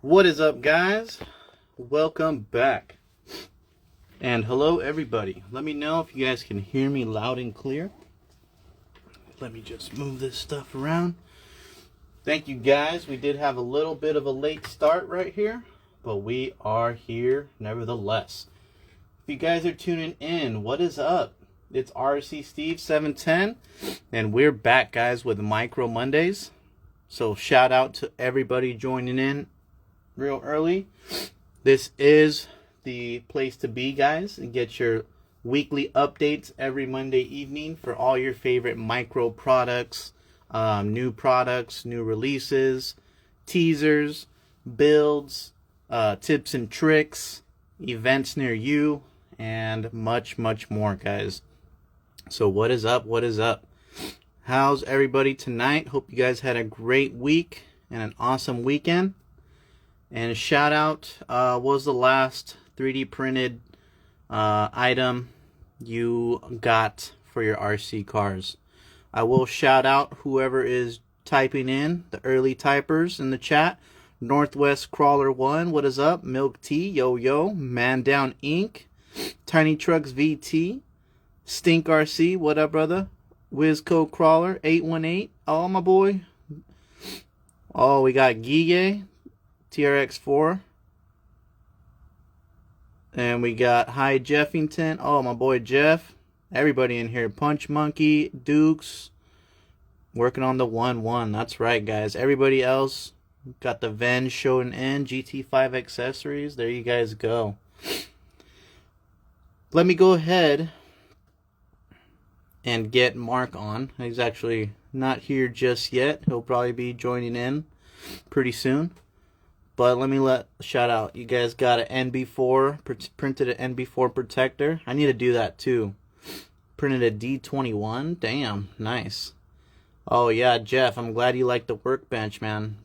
What is up, guys? Welcome back. And hello, everybody. Let me know if you guys can hear me loud and clear. Let me just move this stuff around. Thank you, guys. We did have a little bit of a late start right here, but we are here nevertheless. If you guys are tuning in, what is up? It's RC Steve 710, and we're back, guys, with Micro Mondays. So shout out to everybody joining in real early. This is the place to be, guys, and get your weekly updates every Monday evening for all your favorite micro products, new releases, teasers, builds, tips and tricks, events near you, and much more, guys. So what is up? What is up? How's everybody tonight? Hope you guys had a great week and an awesome weekend. And a shout out, what was the last 3D printed item you got for your RC cars? I will shout out whoever is typing in, the early typers in the chat. Northwest Crawler 1, what is up? Milk Tea, yo, Man Down Inc., Tiny Trucks VT, Stink RC, what up, brother? Wizco Crawler 818, oh, my boy. Oh, we got Gige, TRX4. And we got Hi Jeffington. Oh, my boy Jeff. Everybody in here. Punch Monkey, Dukes. Working on the 1-1. That's right, guys. Everybody else got the Venge showing in. GT5 accessories. There you guys go. Let me go ahead and get Mark on. He's actually not here just yet. He'll probably be joining in pretty soon. But let me shout out. You guys got an NB4, printed an NB4 protector. I need to do that too. Printed a D21. Damn, nice. Oh yeah, Jeff, I'm glad you like the workbench, man.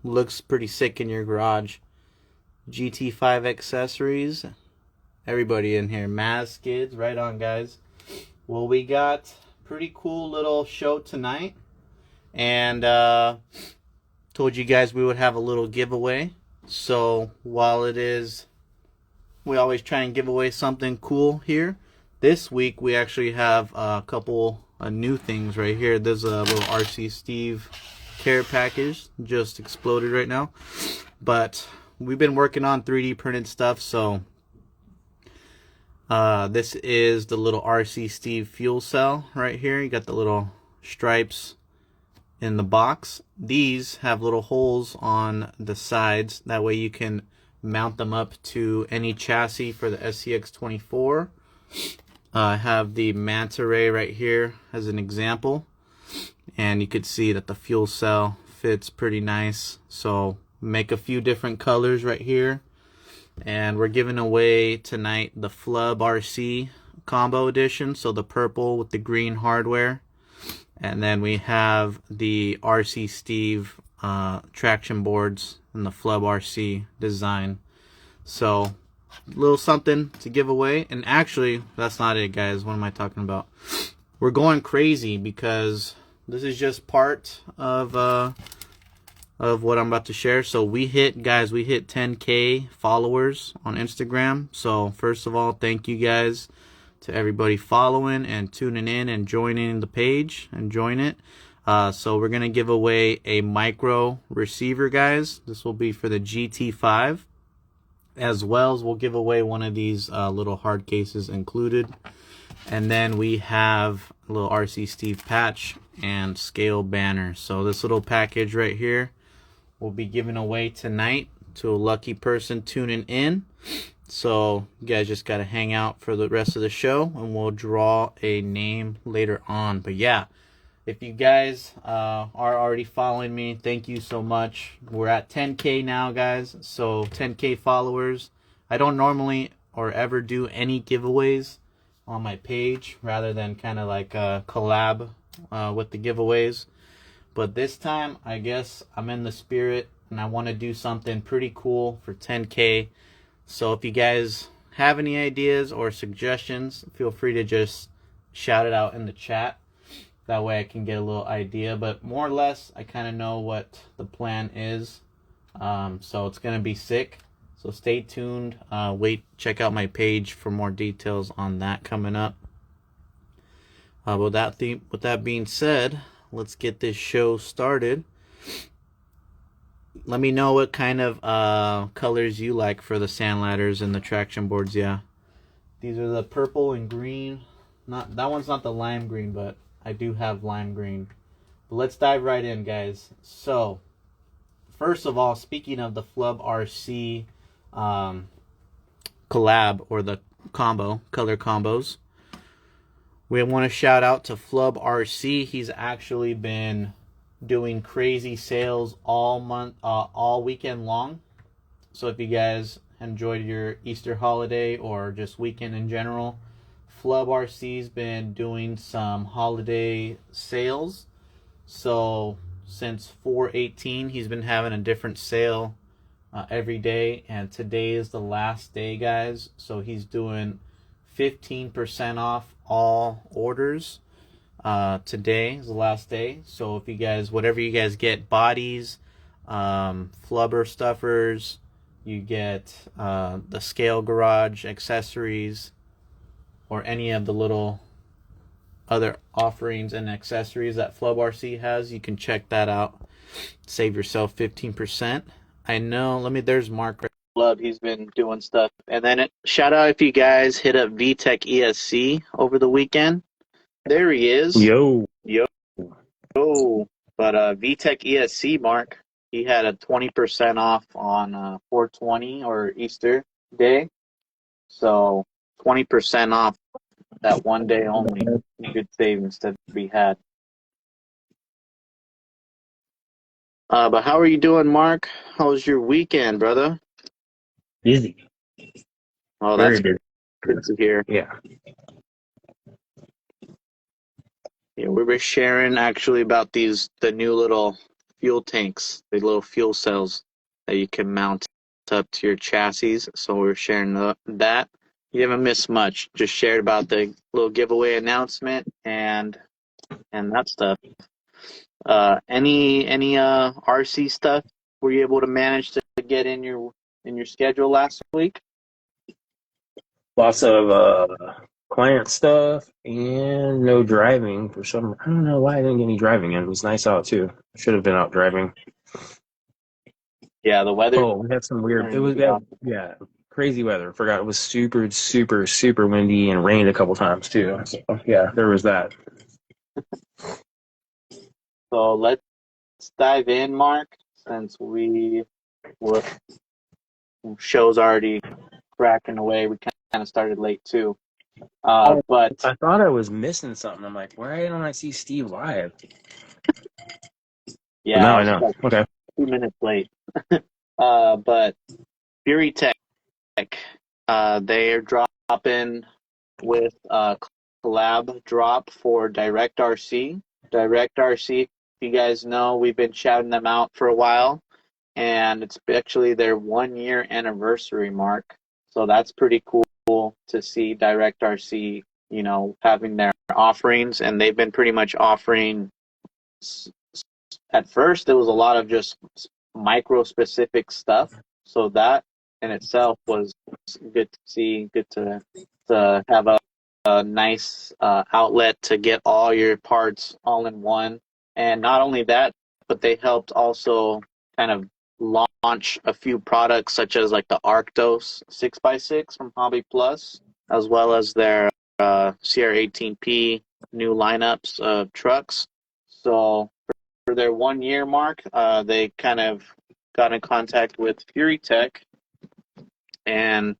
Looks pretty sick in your garage. GT5 accessories. Everybody in here. Maz Skids, right on, guys. Well, we got pretty cool little show tonight. And told you guys we would have a little giveaway. So while it is, we always try and give away something cool here. This week we actually have a couple of new things right here. There's a little RC Steve care package just exploded right now. But we've been working on 3D printed stuff, so this is the little RC Steve fuel cell right here. You got the little stripes in the box. These have little holes on the sides. That way you can mount them up to any chassis for the SCX24. I have the manta ray right here as an example. And you could see that the fuel cell fits pretty nice. So make a few different colors right here. And we're giving away tonight the Flub RC combo edition. So the purple with the green hardware. And then we have the RC Steve traction boards and the Flub RC design. So a little something to give away. And actually, that's not it, guys. What am I talking about? We're going crazy because this is just part of what I'm about to share. So we hit 10K followers on Instagram. So first of all, thank you guys to everybody following and tuning in and joining the page and join it. So we're going to give away a micro receiver, guys. This will be for the GT5. As well as we'll give away one of these little hard cases included. And then we have a little RC Steve patch and scale banner. So this little package right here will be given away tonight to a lucky person tuning in. So you guys just got to hang out for the rest of the show and we'll draw a name later on. But yeah, if you guys are already following me, thank you so much. We're at 10K now, guys. So 10K followers. I don't normally or ever do any giveaways on my page rather than kind of like a collab with the giveaways. But this time, I guess I'm in the spirit and I want to do something pretty cool for 10K. So if you guys have any ideas or suggestions, feel free to just shout it out in the chat. That way I can get a little idea. But more or less, I kind of know what the plan is So it's gonna be sick. So stay tuned. Check out my page for more details on that coming up. With that being said, let's get this show started. Let me know what kind of colors you like for the sand ladders and the traction boards. Yeah, these are the purple and green. Not that one's not the lime green, but I do have lime green. But let's dive right in, guys. So, first of all, speaking of the Flub RC collab or the color combos, we want to shout out to Flub RC. He's actually been doing crazy sales all weekend long. So if you guys enjoyed your Easter holiday or just weekend in general, Flub RC's been doing some holiday sales. So since 4/18, he's been having a different sale every day, and today is the last day, guys. So he's doing 15% off all orders. Today is the last day. So if you guys, whatever you guys get, bodies, flubber stuffers, you get the scale garage accessories, or any of the little other offerings and accessories that Flub RC has, you can check that out. Save yourself 15%. I know, there's Mark Flub, he's been doing stuff. And then shout out if you guys hit up VTech ESC over the weekend. There he is. Yo. But VTech ESC, Mark, he had a 20% off on 420 or Easter Day. So 20% off that one day only. Good savings to be had. But how are you doing, Mark? How was your weekend, brother? Busy. Oh, that's good to hear. Yeah. Yeah, we were sharing actually about the new little fuel tanks, the little fuel cells that you can mount up to your chassis. So we were sharing that. You haven't missed much. Just shared about the little giveaway announcement and that stuff. Any RC stuff were you able to manage to get in your schedule last week? Lots of client stuff and no driving for some. I don't know why I didn't get any driving in. It was nice out too. Should have been out driving. Yeah, the weather. Oh, we had some weird. It was crazy weather. Forgot it was super, super, super windy and rained a couple times too. So, yeah, there was that. So let's dive in, Mark, since show's already cracking away. We kind of started late too. But I thought I was missing something. I'm like, why don't I see Steve live? Yeah, but now I know. Okay. 2 minutes late. But Fury Tech, they are dropping with a collab drop for Direct RC. Direct RC, if you guys know, we've been shouting them out for a while, and it's actually their 1-year anniversary mark. So that's pretty cool to see Direct RC, having their offerings, and they've been pretty much offering. At first, it was a lot of just micro-specific stuff, so that in itself was good to see. Good to have a nice outlet to get all your parts all in one. And not only that, but they helped also kind of launch a few products such as like the Arctos 6x6 from Hobby Plus, as well as their CR18P new lineups of trucks. So for their 1-year mark, they kind of got in contact with Fury Tech, and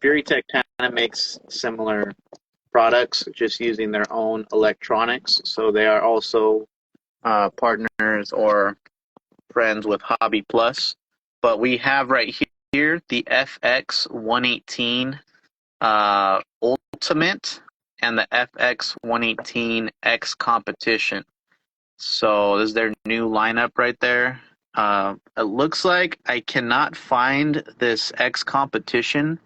Fury Tech kind of makes similar products, just using their own electronics. So they are also partners or friends with Hobby Plus. But we have right here the FX118 Ultimate and the FX118 XCompetition. So this is their new lineup right there. It looks like I cannot find this XCompetition,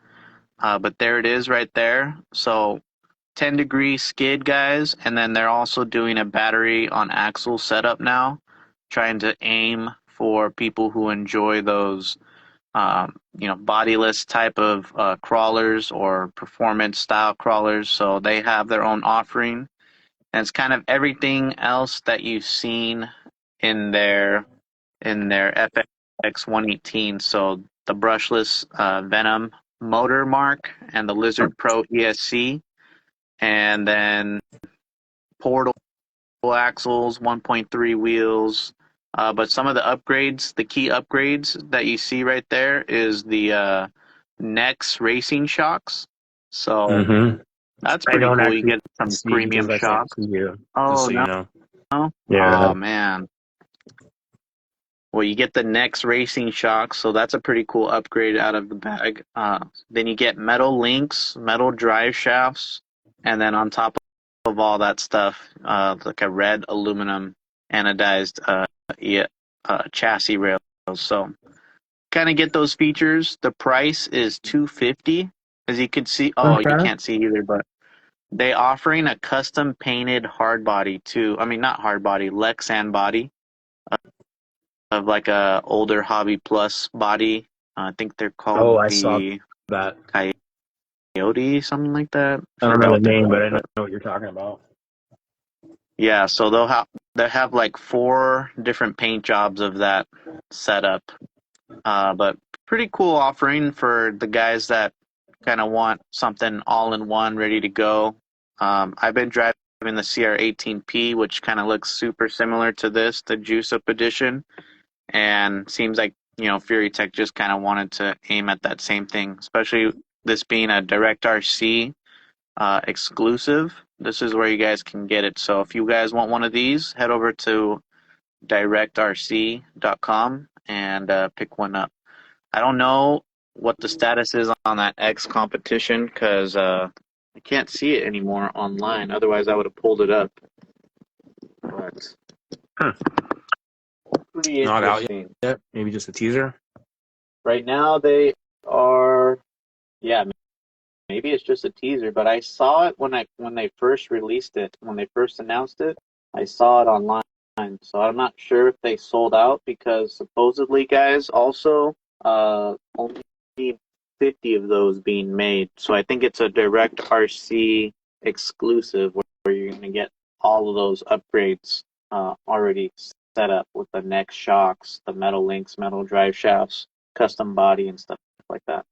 but there it is right there. So 10-degree skid, guys, and then they're also doing a battery on axle setup now, trying to aim for people who enjoy those, bodiless type of crawlers or performance style crawlers. So they have their own offering, and it's kind of everything else that you've seen in their FX118. So the brushless Venom motor mark and the Lizard Pro ESC, and then portal axles, 1.3 wheels. But some of the upgrades, the key upgrades that you see right there is the Nex racing shocks. So Mm-hmm. that's I pretty don't cool. You actually get some see because premium I can't shocks. see you. Just Oh, so you know. no. Yeah. Oh, man. Well, you get the Nex racing shocks, so that's a pretty cool upgrade out of the bag. Then you get metal links, metal drive shafts, and then on top of all that stuff, like a red aluminum anodized chassis rails. So kind of get those features. The price is $250, as you can see. Oh, you Okay. can't see either, but they offering a custom painted hard body too. I mean, not hard body, Lexan body of like a older Hobby Plus body. I think they're Oh, called I saw the that. Coyote, something like that. I don't Forgot know the what they're name, but called, I know but what you're talking about. yeah. So they'll have like 4 different paint jobs of that setup. But pretty cool offering for the guys that kind of want something all in one, ready to go. I've been driving the CR18P, which kind of looks super similar to this, the Juice Up Edition, and seems like Fury Tech just kind of wanted to aim at that same thing, especially this being a Direct RC exclusive. This is where you guys can get it. So if you guys want one of these, head over to directrc.com and pick one up. I don't know what the status is on that X competition because I can't see it anymore online. Otherwise, I would have pulled it up. But Hmm. pretty Not out interesting. yet. Maybe just a teaser. Right now, they are, yeah, maybe it's just a teaser. But I saw it when they first released it, when they first announced it. I saw it online, so I'm not sure if they sold out because supposedly, guys, also only 50 of those being made. So I think it's a Direct RC exclusive where you're going to get all of those upgrades already set up with the neck shocks, the metal links, metal drive shafts, custom body, and stuff like that.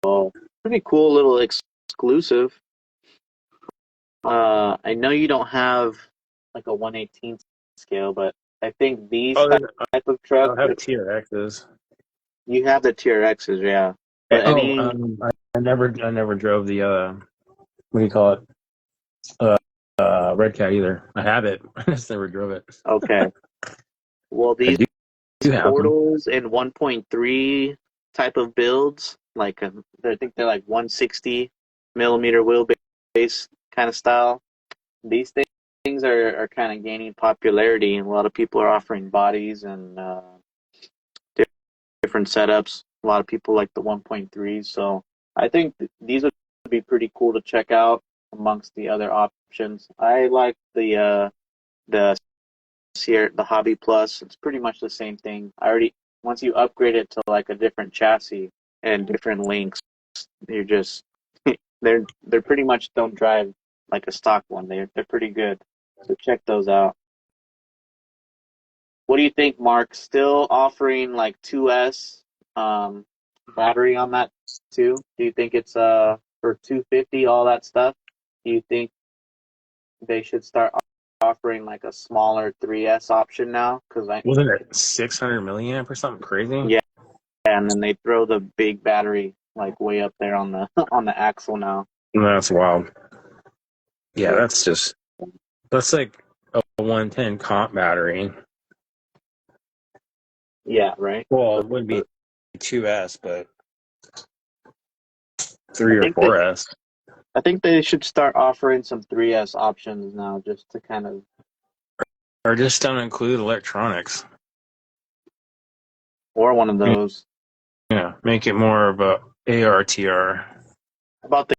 So pretty cool little exclusive. I know you don't have like a 1/18 scale, but I think these Oh, type of trucks, I'll have TRXs. you have the TRXs, yeah. But any, I never drove the what do you call it? Red Cat either. I have it. I just never drove it. okay. Well, I these do have them. portals in 1.3 type of builds, like I think they're like 160 millimeter wheelbase kind of style. These things are kind of gaining popularity, and a lot of people are offering bodies and different setups. A lot of people like the 1.3s, so I think these would be pretty cool to check out amongst the other options. I like the the Hobby Plus. It's pretty much the same thing. I already once you upgrade it to like a different chassis and different links, you're just they're pretty much don't drive like a stock one. They're pretty good. So check those out. What do you think, Mark? Still offering like 2S battery on that too? Do you think it's for 250 all that stuff? Do you think they should start offering like a smaller 3S option now? Because Wasn't it 600 milliamp or something crazy? yeah, and then they throw the big battery like way up there on the on the axle now. That's wild. Yeah, Yeah, that's like a 110 comp battery. yeah, right. Well, it would be 2S, but I 3 or think that 4S. I think they should start offering some 3S options now, just to kind of Or just don't include electronics. or one of those. Yeah, make it more of a ARTR. About the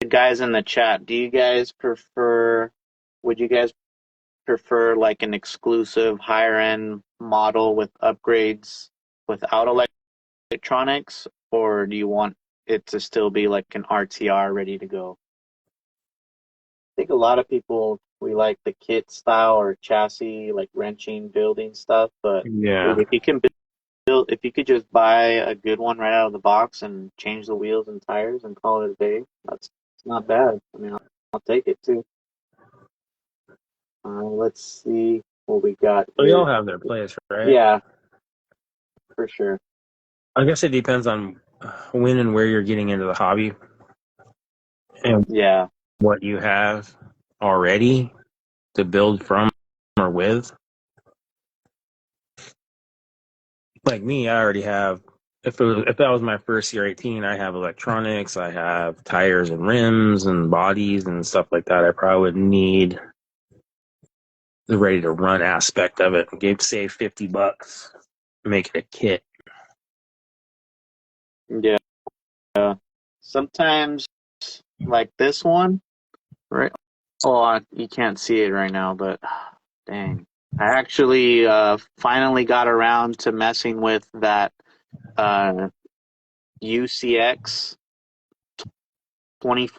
guys in the chat, do you guys prefer? Would you guys prefer like an exclusive higher end model with upgrades without electronics, or do you want it to still be like an RTR ready to go? I think a lot of people, we like the kit style or chassis, like wrenching, building stuff. But Yeah. dude, if you can build, if you could just buy a good one right out of the box and change the wheels and tires and call it a day, that's not bad. I mean, I'll take it too. Let's see what we got So they here. all have their place, right? Yeah, for sure. I guess it depends on when and where you're getting into the hobby and Yeah, what you have already to build from or with. Like me, I already have. If that was my first year 18, I have electronics, I have tires and rims and bodies and stuff like that. I probably would need the ready to run aspect of it. Give save $50, make it a kit. yeah. Sometimes, like this one, right? Oh, you can't see it right now, but dang. I actually finally got around to messing with that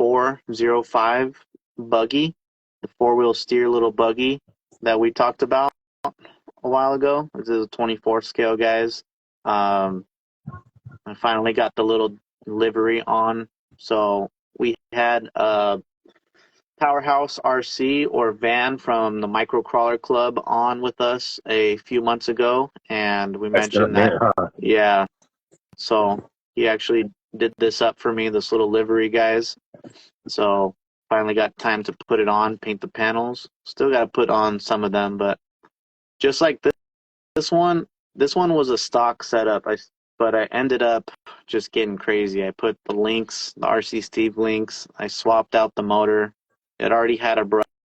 UCX2405 buggy, the four-wheel steer little buggy that we talked about a while ago. This is a 24 scale, guys. Um, I finally got the little livery on. So we had a Powerhouse RC or Van from the Microcrawler Club on with us a few months ago, and we That's done mentioned that, there, huh? yeah. So he actually did this up for me, this little livery, guys. So finally got time to put it on, paint the panels. Still got to put on some of them, but just like this one, this one was a stock setup. But I ended up just getting crazy. I put the links, the RC Steve links. I swapped out the motor. It already had a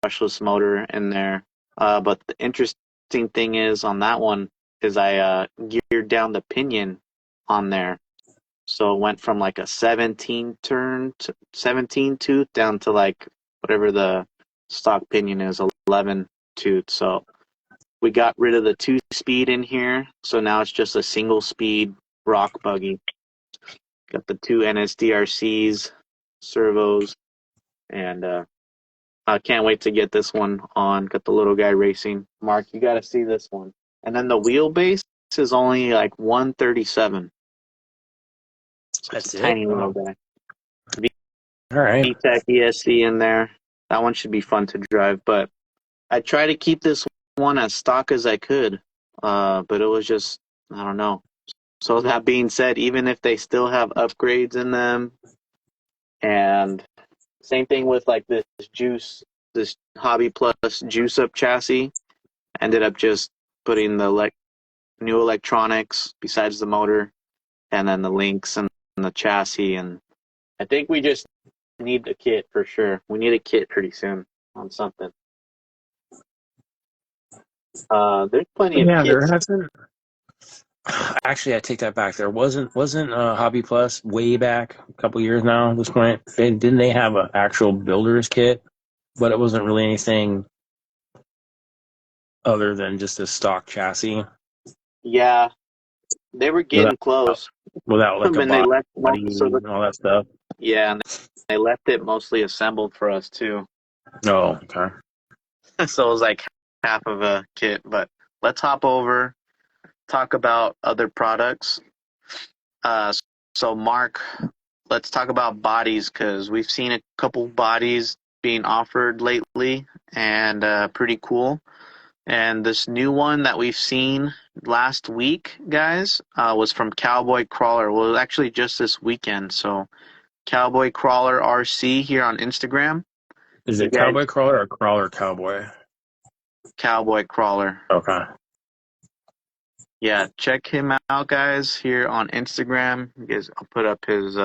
brushless motor in there. But the interesting thing is on that one is I geared down the pinion on there. So it went from like a 17 turn to 17 tooth down to like whatever the stock pinion is, 11 tooth. So we got rid of the 2-speed in here. So now it's just a single speed rock buggy. Got the 2 NSDRCs, servos, and I can't wait to get this one on. Got the little guy racing. Mark, you got to see this one. And then the wheelbase is only like 137. So it's a That's it. tiny little Oh, guy. all right. VTEC ESC in there. That one should be fun to drive. But I try to keep this one as stock as I could. But it was just, I don't know. So that being said, even if they still have upgrades in them, and same thing with like this Hobby Plus Juice Up chassis, ended up just putting the new electronics besides the motor, and then the links and the chassis, and I think we just need the kit for sure. We need a kit pretty soon on something. There's plenty of Yeah, there kits. hasn't. Actually, I take that back. There wasn't Hobby Plus way back a couple years now. At this point, didn't they have an actual builder's kit? But it wasn't really anything other than just a stock chassis Yeah, they were without getting close, without like a and they body left most of the and all that stuff. yeah, and they left it mostly assembled for us too. Oh, okay. So it was like half of a kit. But let's hop over, talk about other products. Uh, so Mark, let's talk about bodies because we've seen a couple bodies being offered lately, and pretty cool. And this new one that we've seen last week, guys, was from Cowboy Crawler. Well, it was actually just this weekend. So Cowboy Crawler RC here on Instagram. Is You it guys, Cowboy Crawler or Crawler Cowboy? Cowboy Crawler. Okay. Yeah, check him out, guys, here on Instagram. You guys, I'll put up his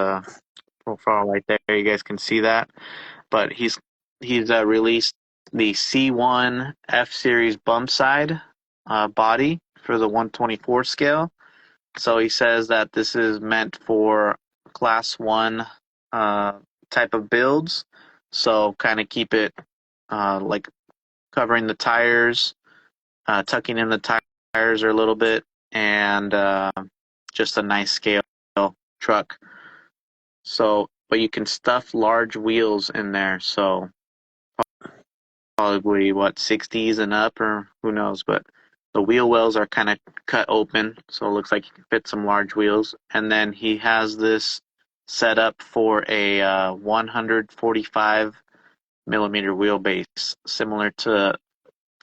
profile right there. You guys can see that. But he's released the C1 F Series bumpside body for the 124 scale. So he says that this is meant for class 1 uh, type of builds. So kind of keep it like covering the tires, tucking in the tires are a little bit, and just a nice scale truck. So, but you can stuff large wheels in there. So probably what 60s and up, or who knows. But the wheel wells are kind of cut open, so it looks like you can fit some large wheels. And then he has this set up for a 145 millimeter wheelbase, similar to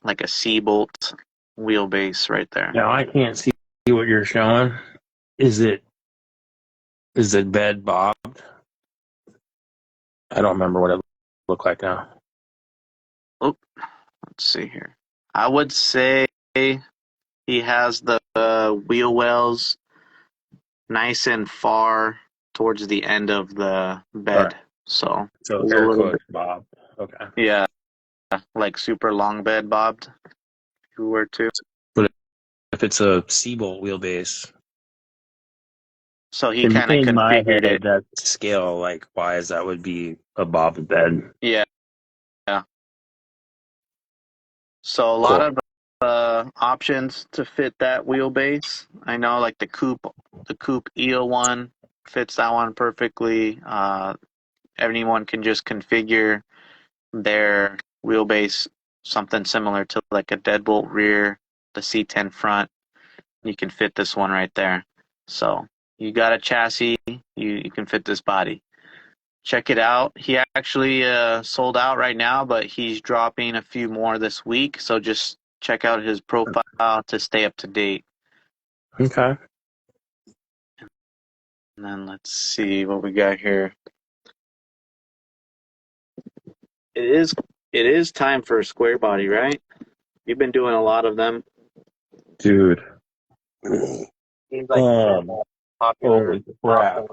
like a C-bolt wheelbase right there. Now I can't see what you're showing. Is it bed bobbed? I don't remember what it looked like now. Oh, let's see here. I would say he has the wheel wells nice and far towards the end of the bed. Right. So So it's a air little quotes bit, bobbed. Okay. yeah, like super long bed bobbed, if you were to. But if it's a C-bolt wheelbase, So he kind of in my configured head, it. that scale, like, wise, that would be a bobbed bed. Yeah, yeah. So a lot Cool. of options to fit that wheelbase. I know like the coupe EO one fits that one perfectly. Anyone can just configure their wheelbase something similar to like a deadbolt rear, the C10 front. You can fit this one right there. So you got a chassis, you can fit this body. Check it out. He actually sold out right now, but he's dropping a few more this week. So just check out his profile to stay up to date. Okay. And then let's see what we got here. It is time for a square body, right? You've been doing a lot of them. Dude. Seems like popular. Holy crap.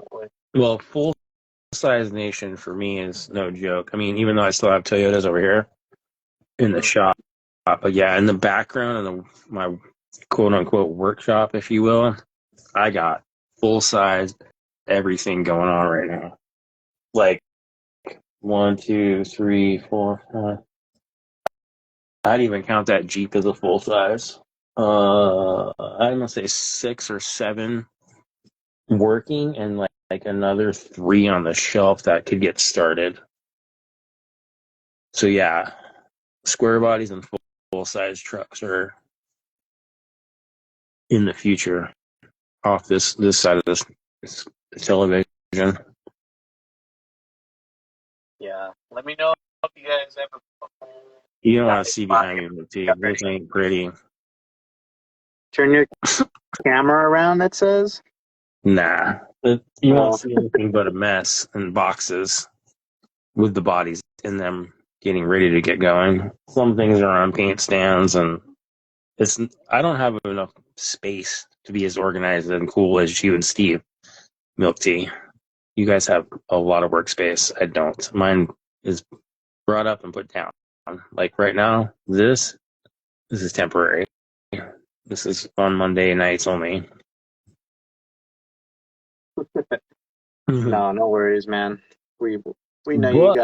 Well, full size Nation for me is no joke. I mean, even though I still have Toyotas over here in the shop, but yeah, in the background of my quote unquote workshop, if you will, I got full size everything going on right now. Like 1, 2, 3, 4, 5. I'd even count that Jeep as a full size. I'm gonna say 6 or 7 working, and like another 3 on the shelf that could get started. So yeah, square bodies and full size trucks are in the future off this side of this television. Yeah. Let me know if you guys ever. You don't want to see behind me, T. This ain't pretty. Turn your camera around, it says. Nah, you won't see anything but a mess and boxes with the bodies in them getting ready to get going. Some things are on paint stands, and I don't have enough space to be as organized and cool as you and Steve, Milk Tea. You guys have a lot of workspace. I don't. Mine is brought up and put down. Like right now, this is temporary. This is on Monday nights only. No, no worries, man. We know you But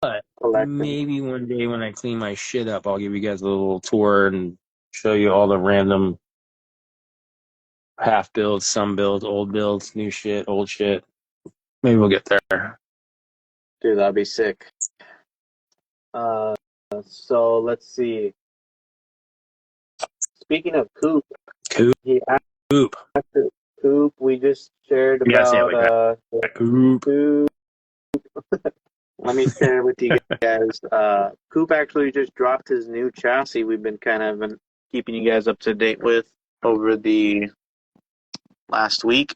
got collecting. maybe one day when I clean my shit up, I'll give you guys a little tour and show you all the random half builds, some builds, old builds, new shit, old shit. Maybe we'll get there. Dude, that'd be sick. So let's see. Speaking of Coop, Coop. he asked Coop. We just shared You gotta say it about like that. Coop. Coop. Let me share with you guys. Coop actually just dropped his new chassis. We've been kind of been keeping you guys up to date with over the last week.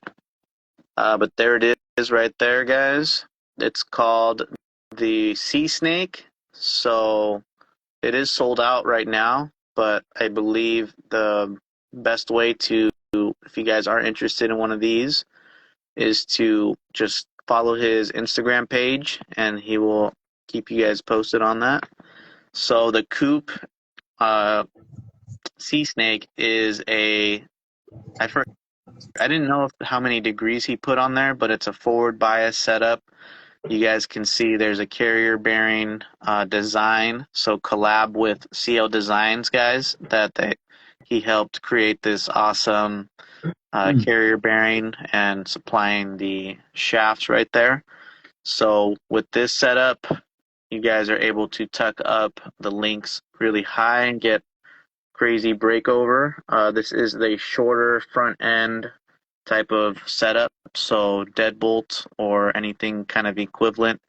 But there it is right there, guys. It's called the Sea Snake. So it is sold out right now, but I believe the best way to, if you guys are interested in one of these, is to just follow his Instagram page, and he will keep you guys posted on that. So the Coupe Sea Snake is I didn't know how many degrees he put on there, but it's a forward bias setup. You guys can see there's a carrier bearing design. So collab with CL Designs guys that He helped create this awesome carrier bearing and supplying the shafts right there. So with this setup, you guys are able to tuck up the links really high and get crazy breakover. This is the shorter front end type of setup, so deadbolt or anything kind of equivalent,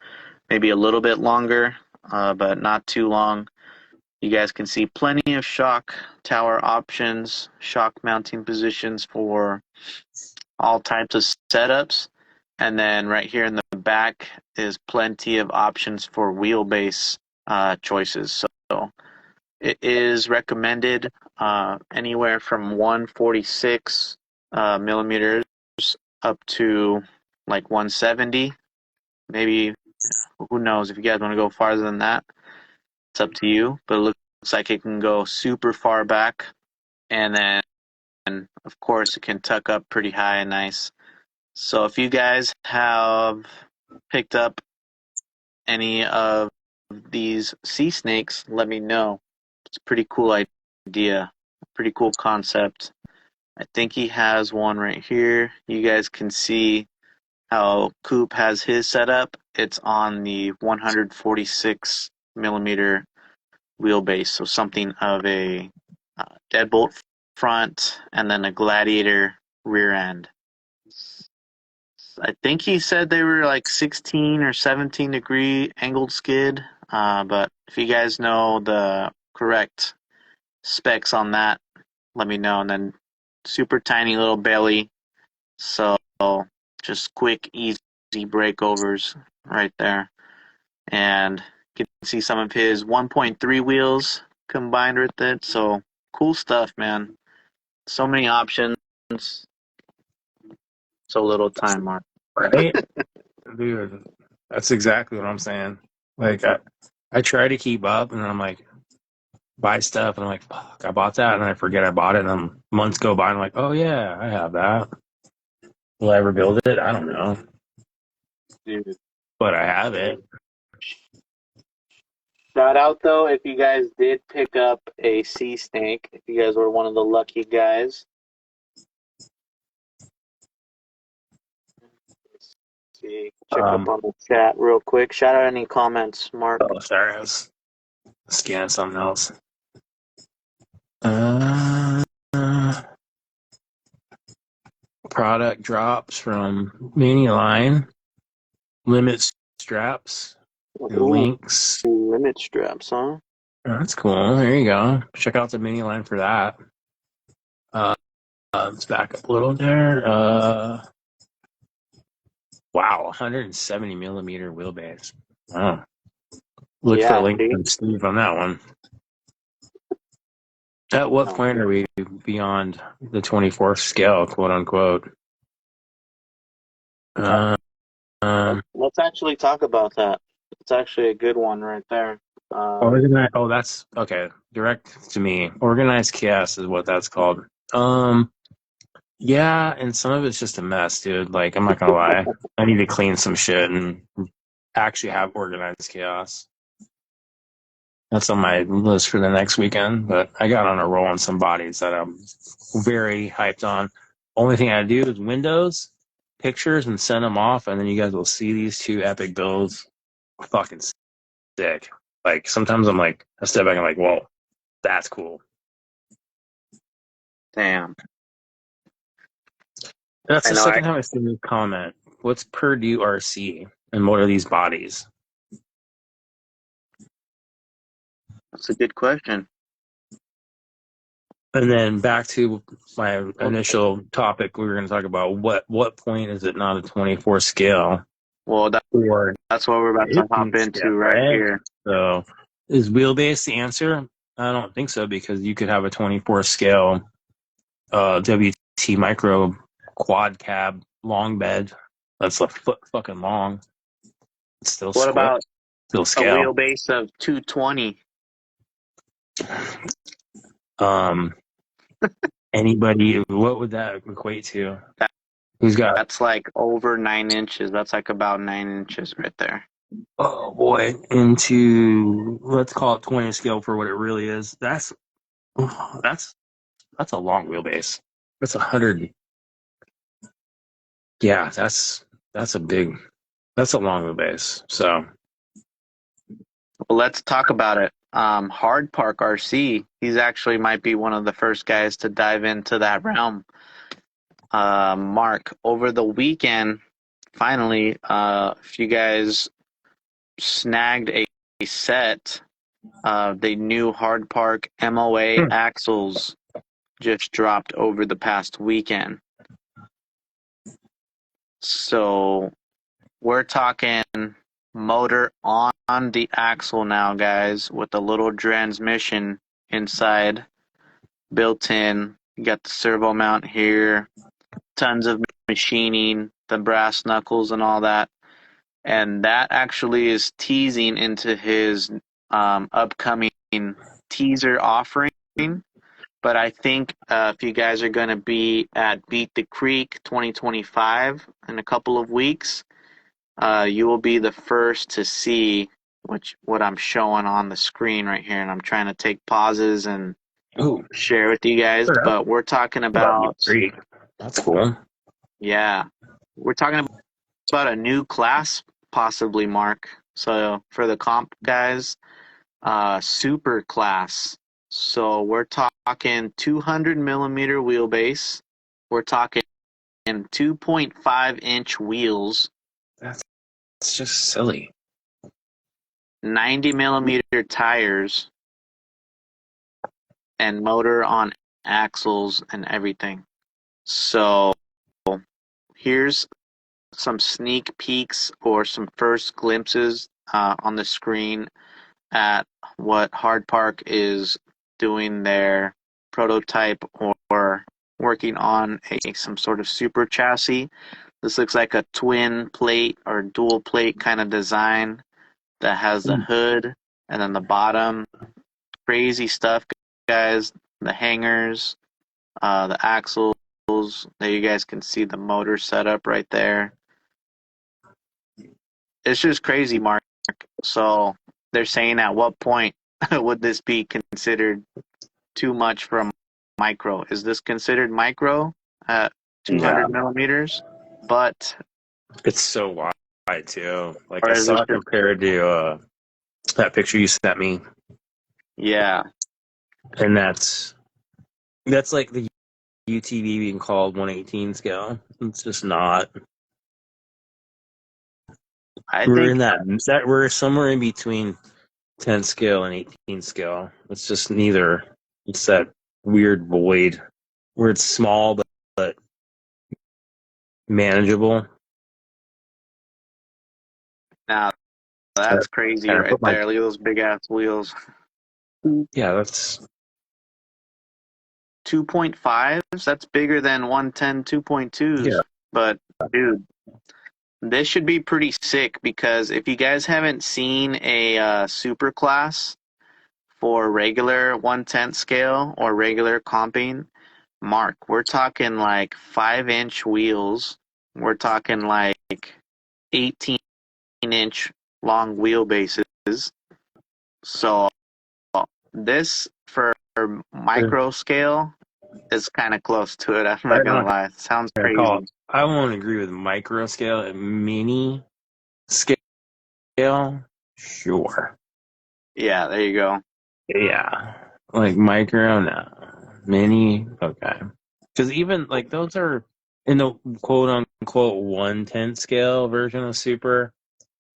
maybe a little bit longer, but not too long. You guys can see plenty of shock tower options, shock mounting positions for all types of setups. And then right here in the back is plenty of options for wheelbase choices. So it is recommended anywhere from 146 millimeters up to like 170. Maybe, who knows, if you guys want to go farther than that, it's up to you. But it looks like it can go super far back. And then, of course, it can tuck up pretty high and nice. So if you guys have picked up any of these sea snakes, let me know. It's a pretty cool idea, pretty cool concept. I think he has one right here. You guys can see how Coop has his set up. It's on the 146 millimeter wheelbase, so something of a deadbolt front and then a Gladiator rear end. I think he said they were like 16 or 17 degree angled skid, but if you guys know the correct specs on that, let me know. And then super tiny little belly, so just quick, easy breakovers right there. And you can see some of his 1.3 wheels combined with it, so cool stuff, man. So many options, so little time, Mark. Right? Dude, that's exactly what I'm saying. Like, I try to keep up, and I'm like, buy stuff, and I'm like, fuck, I bought that, and I forget I bought it, and then months go by, and I'm like, oh yeah, I have that. Will I ever build it? I don't know. Dude. But I have it. Shout out though if you guys did pick up a sea snake, if you guys were one of the lucky guys. Let's see, check up on the chat real quick. Shout out any comments, Mark. Oh, sorry, I was scanning something else. Product drops from Mini Line, limit straps, and links. Limit straps, huh? Oh, that's cool. There you go. Check out the Mini Line for that. Let's back up a little there. Wow, 170 millimeter wheelbase. Wow. Look for a link from Steve on that one. At what point are we beyond the 24th scale, quote unquote? Let's actually talk about that. It's actually a good one right there. That's okay. Direct to me. Organized chaos is what that's called. Yeah, and some of it's just a mess, dude. Like, I'm not gonna lie. I need to clean some shit and actually have organized chaos. That's on my list for the next weekend, but I got on a roll on some bodies that I'm very hyped on. Only thing I do is windows, pictures, and send them off, and then you guys will see these two epic builds. Fucking sick. Like, sometimes I'm like, I step back and I'm like, whoa, that's cool. Damn. That's the second time I've seen this comment. What's Purdue RC, and what are these bodies? That's a good question. And then back to my initial topic, we were going to talk about what point is it not a 24 scale? Well, that's what we're about to hop into right here. So, is wheelbase the answer? I don't think so, because you could have a 24 scale WT micro quad cab long bed that's a foot fucking long. It's still what square. About still scale. A wheelbase of 220? Anybody? What would that equate to? Who's got? That's like over 9 inches. That's like about 9 inches right there. Oh boy, into let's call it 20 scale for what it really is. That's That's a long wheelbase. That's 100. Yeah, that's a big. That's a long wheelbase. So Well, let's talk about it. Hard Park RC, he's actually might be one of the first guys to dive into that realm. Mark, over the weekend, finally, if you guys snagged a set of the new Hard Park MOA axles just dropped over the past weekend. So we're talking motor on the axle now, guys, with a little transmission inside built in. You got the servo mount here, tons of machining, the brass knuckles and all that. And that actually is teasing into his upcoming teaser offering. But I think if you guys are going to be at Beat the Creek 2025 in a couple of weeks, you will be the first to see what I'm showing on the screen right here. And I'm trying to take pauses and share with you guys. But we're talking about, that's cool. yeah, we're talking about a new class, possibly, Mark. So for the comp guys, super class. So we're talking 200 millimeter wheelbase. We're talking 2.5 inch wheels. That's just silly. 90 millimeter tires, and motor on axles and everything. So here's some sneak peeks or some first glimpses on the screen at what Hard Park is doing their prototype or working on some sort of super chassis. This looks like a twin plate or dual plate kind of design that has the hood and then the bottom. Crazy stuff, guys. The hangers, the axles. There you guys can see the motor setup right there. It's just crazy, Mark. So they're saying at what point would this be considered too much for a micro? Is this considered micro at 200 millimeters? But it's so wide too. Like or I is saw this it compared to that picture you sent me. Yeah. And that's like the UTV being called 118 scale. It's just not. We're somewhere in between 10 scale and 18 scale. It's just neither. It's that weird void where it's small but manageable. Now that's crazy right there. Look at those big ass wheels. Yeah, that's 2.5s. That's bigger than 110 2.2s. Yeah. But dude, this should be pretty sick because if you guys haven't seen a super class for regular 1/10 scale or regular comping, Mark, we're talking like 5-inch wheels. We're talking like 18-inch long wheelbases. So this for micro scale is kind of close to it. I'm not gonna lie. It sounds crazy. I won't agree with micro scale and mini scale. Sure. Yeah, there you go. Yeah. Like micro, no. Mini, okay. Because even like those are in the quote unquote 1/10 scale version of Super,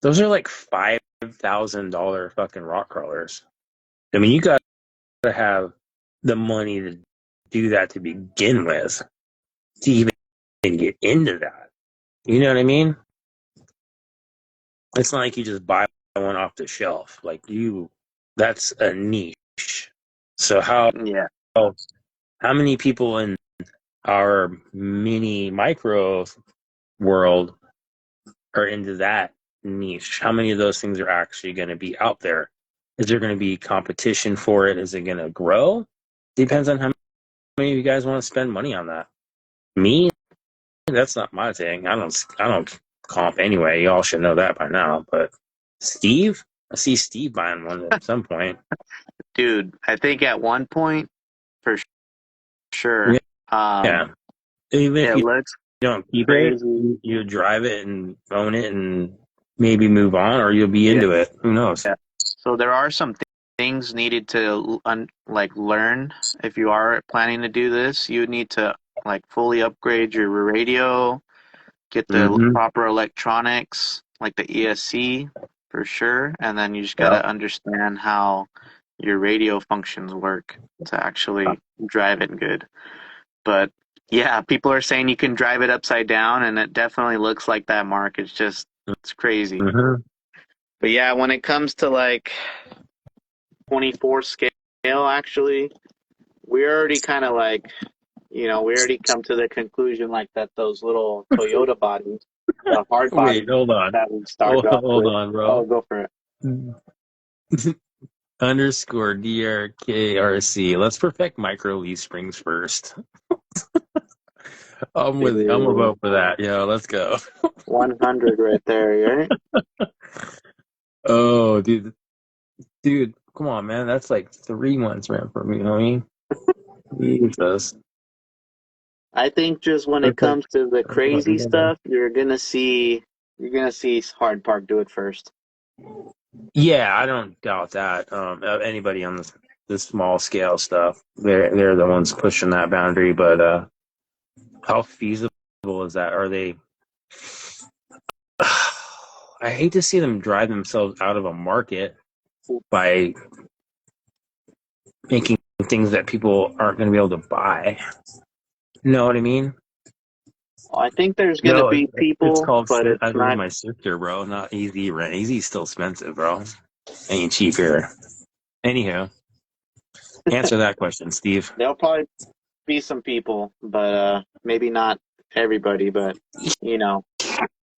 those are like $5,000 fucking rock crawlers. I mean, you gotta have the money to do that to begin with, to even get into that. You know what I mean? It's not like you just buy one off the shelf. Like that's a niche. So how many people in our mini micro world are into that niche? How many of those things are actually going to be out there? Is there going to be competition for it? Is it going to grow? Depends on how many of you guys want to spend money on that. Me, that's not my thing. I don't comp anyway. Y'all should know that by now. But Steve, I see Steve buying one at some point. Dude, I think at one point, for sure. Yeah. Even if It you looks don't keep it, crazy. you drive it and own it and maybe move on, or you'll be into it. Who knows? Yeah. So there are some things needed to like learn if you are planning to do this. You would need to like fully upgrade your radio, get the Mm-hmm. proper electronics, like the ESC for sure, and then you just Yeah. gotta understand how your radio functions work to actually drive it good. But yeah, people are saying you can drive it upside down, and it definitely looks like that, Mark. It's crazy. Mm-hmm. But yeah, when it comes to like 24 scale, actually, we already kind of like, we already come to the conclusion like that those little Toyota bodies, the hard Wait, bodies hold on. that we started off Hold with. on, Oh, bro. go for it. Underscore DRKRC. Let's perfect micro leaf springs first. I'm a Dude, vote for that. Yo, let's go. 100 right there, right? Oh, dude, come on, man. That's like 3 months, man, for me. You know what I mean? Jesus. I think just when it Perfect. comes to the crazy stuff, you're gonna see Hard Park do it first. Yeah, I don't doubt that. Anybody on this small scale stuff, they're the ones pushing that boundary. But how feasible is that? Are they? I hate to see them drive themselves out of a market by making things that people aren't going to be able to buy. You know what I mean? I think there's gonna No, be it's people, called but sit. it's I live not. my sister, bro. Not easy rent. Easy's still expensive, bro. Ain't cheap here. Anyhow, answer that question, Steve. There'll probably be some people, but maybe not everybody. But you know,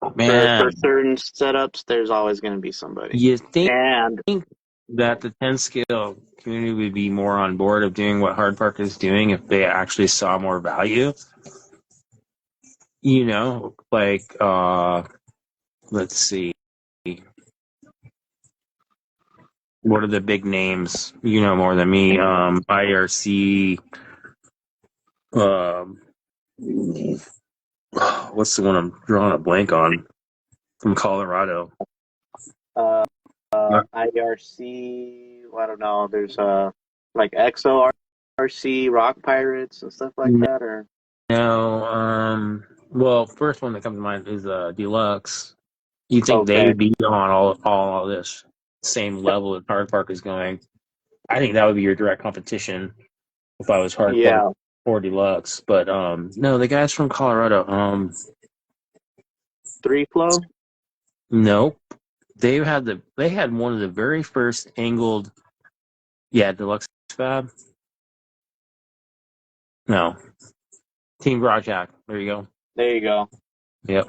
for Man, certain setups, there's always gonna be somebody. you think And that the 10 scale community would be more on board of doing what Hard Park is doing if they actually saw more value? You know, like, let's see. What are the big names? You know more than me. IRC. Um, what's the one I'm drawing a blank on from Colorado? uh, Uh, IRC, I don't know. There's like XORC, Rock Pirates, and stuff like that, or no. Well, first one that comes to mind is Deluxe. You think okay, they'd be on all this same level as Hard Park is going? I think that would be your direct competition if I was Hard Park yeah, or Deluxe. But no, the guys from Colorado. Three Flow. Nope. They had one of the very first angled, yeah, Deluxe Fab. No, Team Broadjack. There you go. There you go. Yep.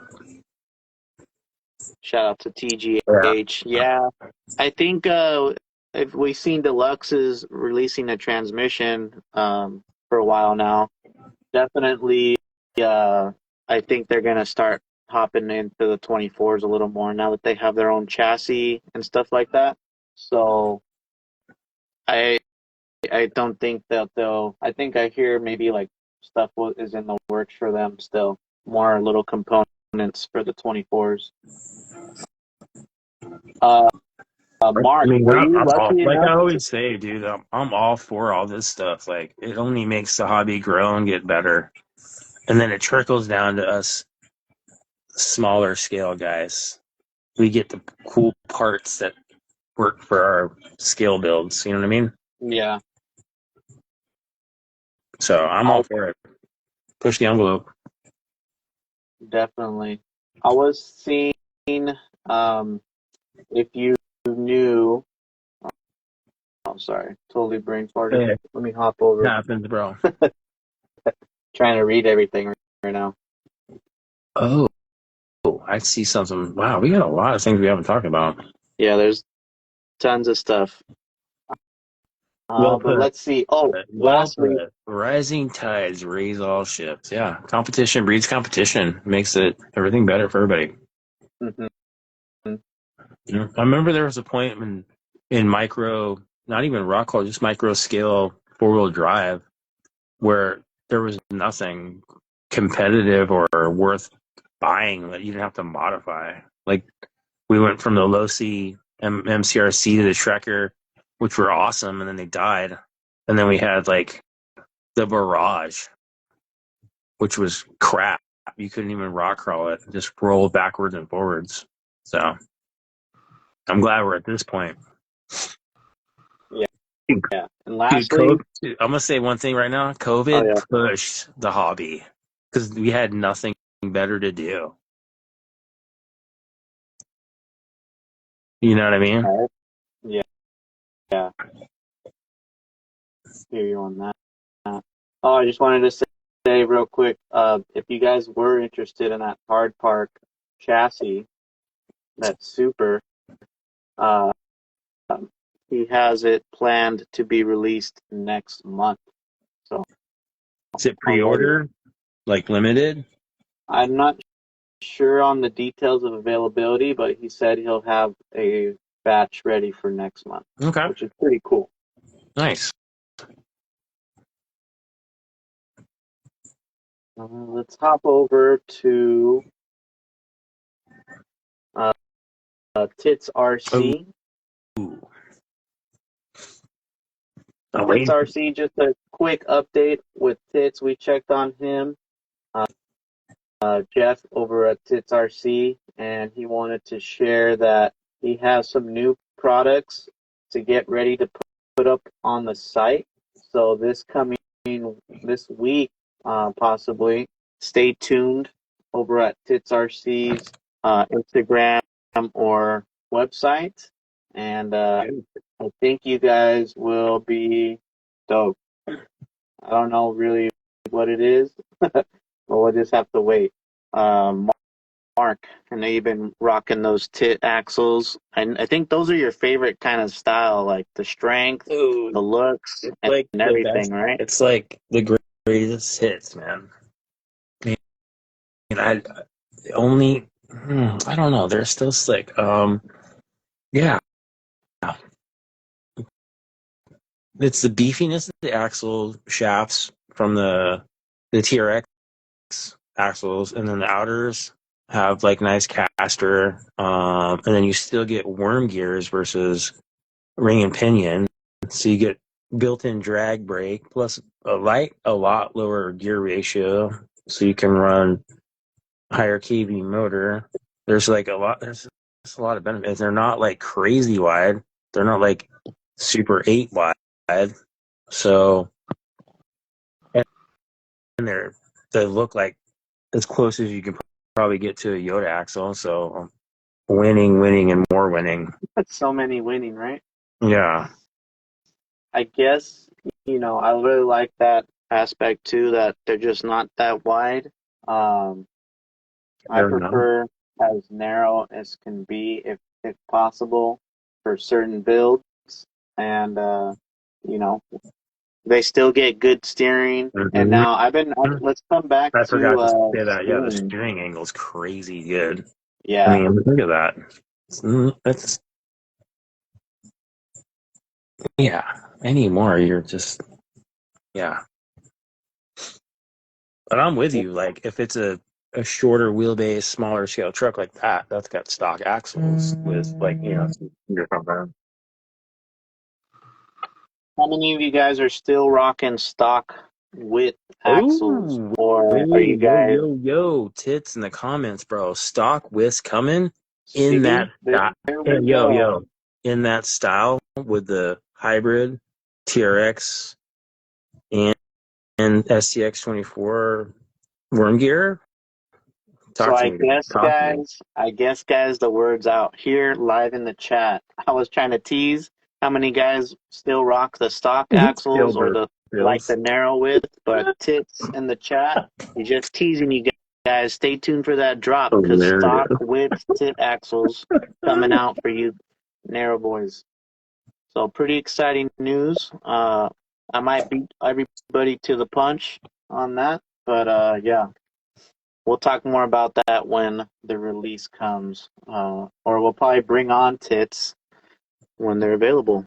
Shout out to Yeah. TGH. Yeah, I think if we've seen Deluxe's releasing a transmission for a while now, definitely I think they're gonna start hopping into the 24s a little more now that they have their own chassis and stuff like that. So I I don't think that they'll. I think I hear maybe like stuff is in the works for them still. More little components for the 24s. Uh, I Mark, mean, were you I'm all lucky like I enough to? always say, dude. I'm all for all this stuff. Like, it only makes the hobby grow and get better, and then it trickles down to us smaller scale guys. We get the cool parts that work for our scale builds. You know what I mean? Yeah, So I'm I all for it. Push the envelope. definitely. I was seeing um if you knew. Oh, sorry, totally brain farted. It Let me hop over. happens, bro. Trying to read everything right now. Oh, I see something. Wow, we got a lot of things we haven't talked about. Yeah, there's tons of stuff. Well But put. let's see. Oh, Well lastly, put. Rising tides raise all ships. Yeah, competition breeds competition. Makes it everything better for everybody. mhm, You know, I remember there was a point in micro, not even rock hall, just micro scale 4-wheel drive, where there was nothing competitive or worth buying that you didn't have to modify. Like we went from the low C MCRC to the Trekker, which were awesome, and then they died. And then we had like the Barrage, which was crap. You couldn't even rock crawl it; just roll backwards and forwards. So I'm glad we're at this point. Yeah. Yeah. And Dude, lastly, I'm gonna say one thing right now. COVID pushed the hobby because we had nothing better to do. You know what I mean? yeah, yeah, hear you on that. Oh, I just wanted to say real quick, if you guys were interested in that hard park chassis, that's super. Uh, he has it planned to be released next month. So Is it already, pre-order, like limited? I'm not sure on the details of availability, but he said he'll have a batch ready for next month, Okay, which is pretty cool. nice. Let's hop over to uh, Tits Oh, RC. I'm Tits waiting. RC, just a quick update with Tits. We checked on him, Jeff over at Tits RC, and he wanted to share that he has some new products to get ready to put up on the site. So this week, possibly, stay tuned over at Tits RC's Instagram or website, and I think you guys will be dope. I don't know really what it is, but we'll just have to wait. Mark, I know you've been rocking those tit axles, and I think those are your favorite kind of style, like the strength, Ooh, the looks, it's and like the everything, best. right? It's like the greatest hits, man. And I only, I don't know. They're still slick. Yeah, it's the beefiness of the axle shafts from the TRX axles, and then the outers have like nice caster, and then you still get worm gears versus ring and pinion, so you get built-in drag brake plus a lot lower gear ratio, so you can run higher kV motor. There's like there's a lot of benefits. They're not like crazy wide. They're not like super 8 wide. So, and they look like as close as you can probably get to a Yoda axle. So winning, and more winning. That's so many winning, right? Yeah. I guess, I really like that aspect too, that they're just not that wide. Um, I They're not. prefer as narrow as can be if possible for certain builds. And, you know, they still get good steering. And Mm-hmm. now let's come back I to forgot to say that. Yeah, the steering. steering angle is crazy good. I Yeah. mean, look at that. That's yeah. Anymore, you're just yeah. But I'm with you. Like, if it's a shorter wheelbase, smaller scale truck like that, that's got stock axles with like your front end. How many of you guys are still rocking stock with axles? Oh, Or are you guys, yo, tits in the comments, bro. Stock whisk coming in see? that style. There Yeah, we go. in that style with the hybrid TRX and SCX24 worm gear. So Talk to me, dude. Talk to me. the word's out here live in the chat. I was trying to tease how many guys still rock the stock axles or Spielberg the Bills. narrow width, but Tits in the chat, he's just teasing you guys. Stay tuned for that drop because stock Hilarious. width tit axles coming out for you narrow boys. So pretty exciting news. I might beat everybody to the punch on that, but yeah. We'll talk more about that when the release comes, or we'll probably bring on Tits when they're available.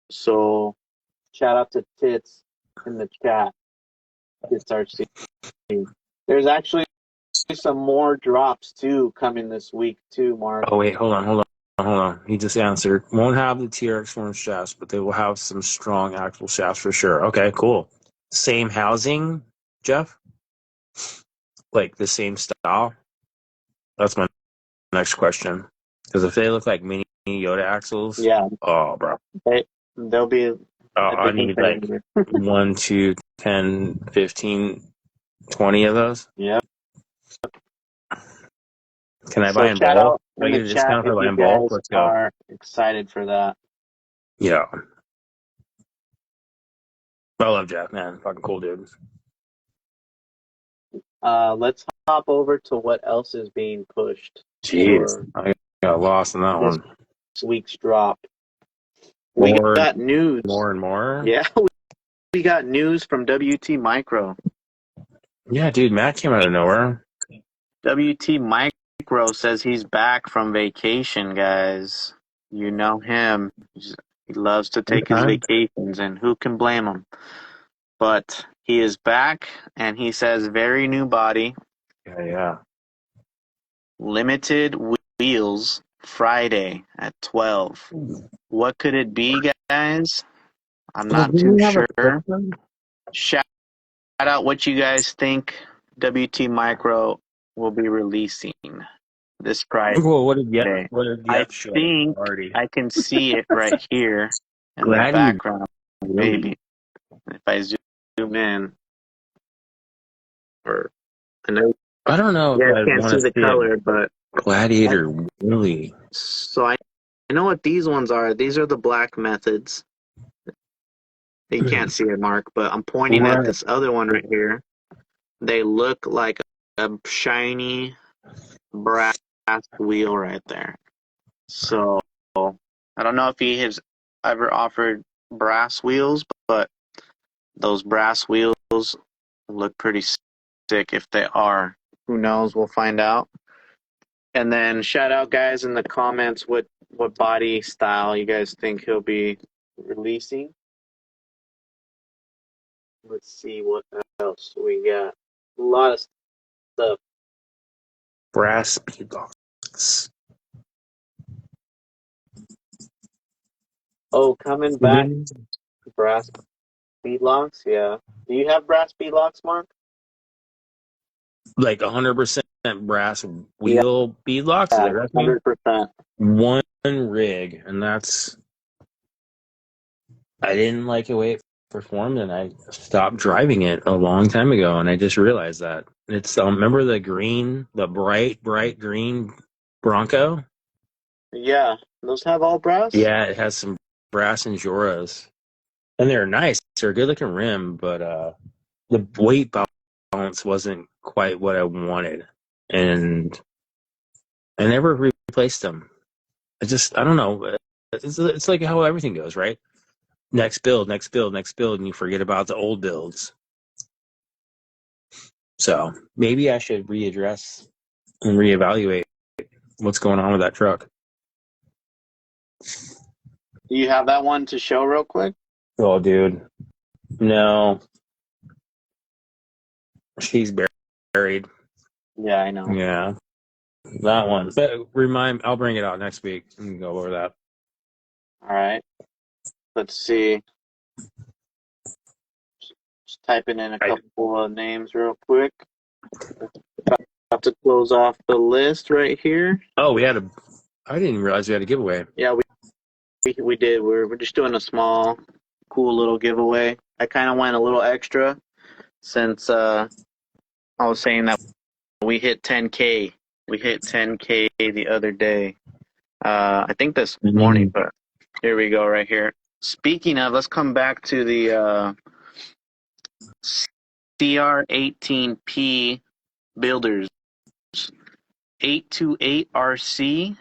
So, shout out to Tits in the chat. you start seeing. There's actually some more drops too coming this week too, Mark. Oh wait, hold on. He just answered. Won't have the TRX one shafts, but they will have some strong actual shafts for sure. Okay, cool. Same housing, Jeff? Like the same style? That's my next question. Because if they look like mini Yoda axles, Yeah, oh, bro. they'll be a I different need like parameter. 1, 2, 10, 15, 20 of those. Yeah. Can I buy So in shout bulk? out Do I in the get a chat discount if I if buy you in bulk? guys Let's go. are excited for that. Yeah. I love Jeff, man. Fucking cool dude. Let's hop over to what else is being pushed Jeez. for I got lost in that this one. week's drop. We More and got news. more and more. Yeah, we got news from WT Micro. Yeah, dude, Matt came out of nowhere. WT Micro says he's back from vacation, guys. You know him. He loves to take his Okay. vacations, and who can blame him? But he is back, and he says very new body, Yeah. limited wheels, Friday at 12. What could it be, guys? I'm Well, not do too we have a sure. question? Shout out what you guys think WT Micro will be releasing this Friday. Well, what did I Jeff show think already? I can see it right here in the Glad he background, really. maybe. If I zoom in, or I know I don't know you if guys I can't want see to the see a color, but Gladiator really. so I know what these ones are. These are the black methods. You can't see it, Mark, but I'm pointing at Right. this other one right here. They look like a shiny brass wheel right there. So I don't know if he has ever offered brass wheels, but those brass wheels look pretty sick if they are. Who knows? We'll find out. And then shout out guys in the comments what body style you guys think he'll be releasing. Let's see what else we got. A lot of stuff. Brass beadlocks. Oh, coming back, brass beadlocks. Yeah. Do you have brass beadlocks, Mark? Like 100% brass Yeah, wheel beadlocks. Is that what you mean? 100%. One rig, and that's. I didn't like the way it performed, and I stopped driving it a long time ago, and I just realized that it's. Remember the bright green Bronco? Yeah, those have all brass. Yeah, it has some brass and Joras, and they're nice. They're a good looking rim, but the weight balance wasn't quite what I wanted, and I never replaced them. I don't know. It's like how everything goes, right? Next build, and you forget about the old builds. So maybe I should readdress and reevaluate what's going on with that truck. Do you have that one to show real quick? Oh, dude, no, she's buried. Yeah, I know. Yeah, that one. But I'll bring it out next week and go over that. All right. Let's see. Just typing in a couple of names real quick. About to close off the list right here. Oh, I didn't realize we had a giveaway. Yeah, we did. We're just doing a small, cool little giveaway. I kind of went a little extra since I was saying that we hit 10K. We hit 10K the other day. I think this morning, but here we go right here. Speaking of, let's come back to the CR18P builders. 828 RC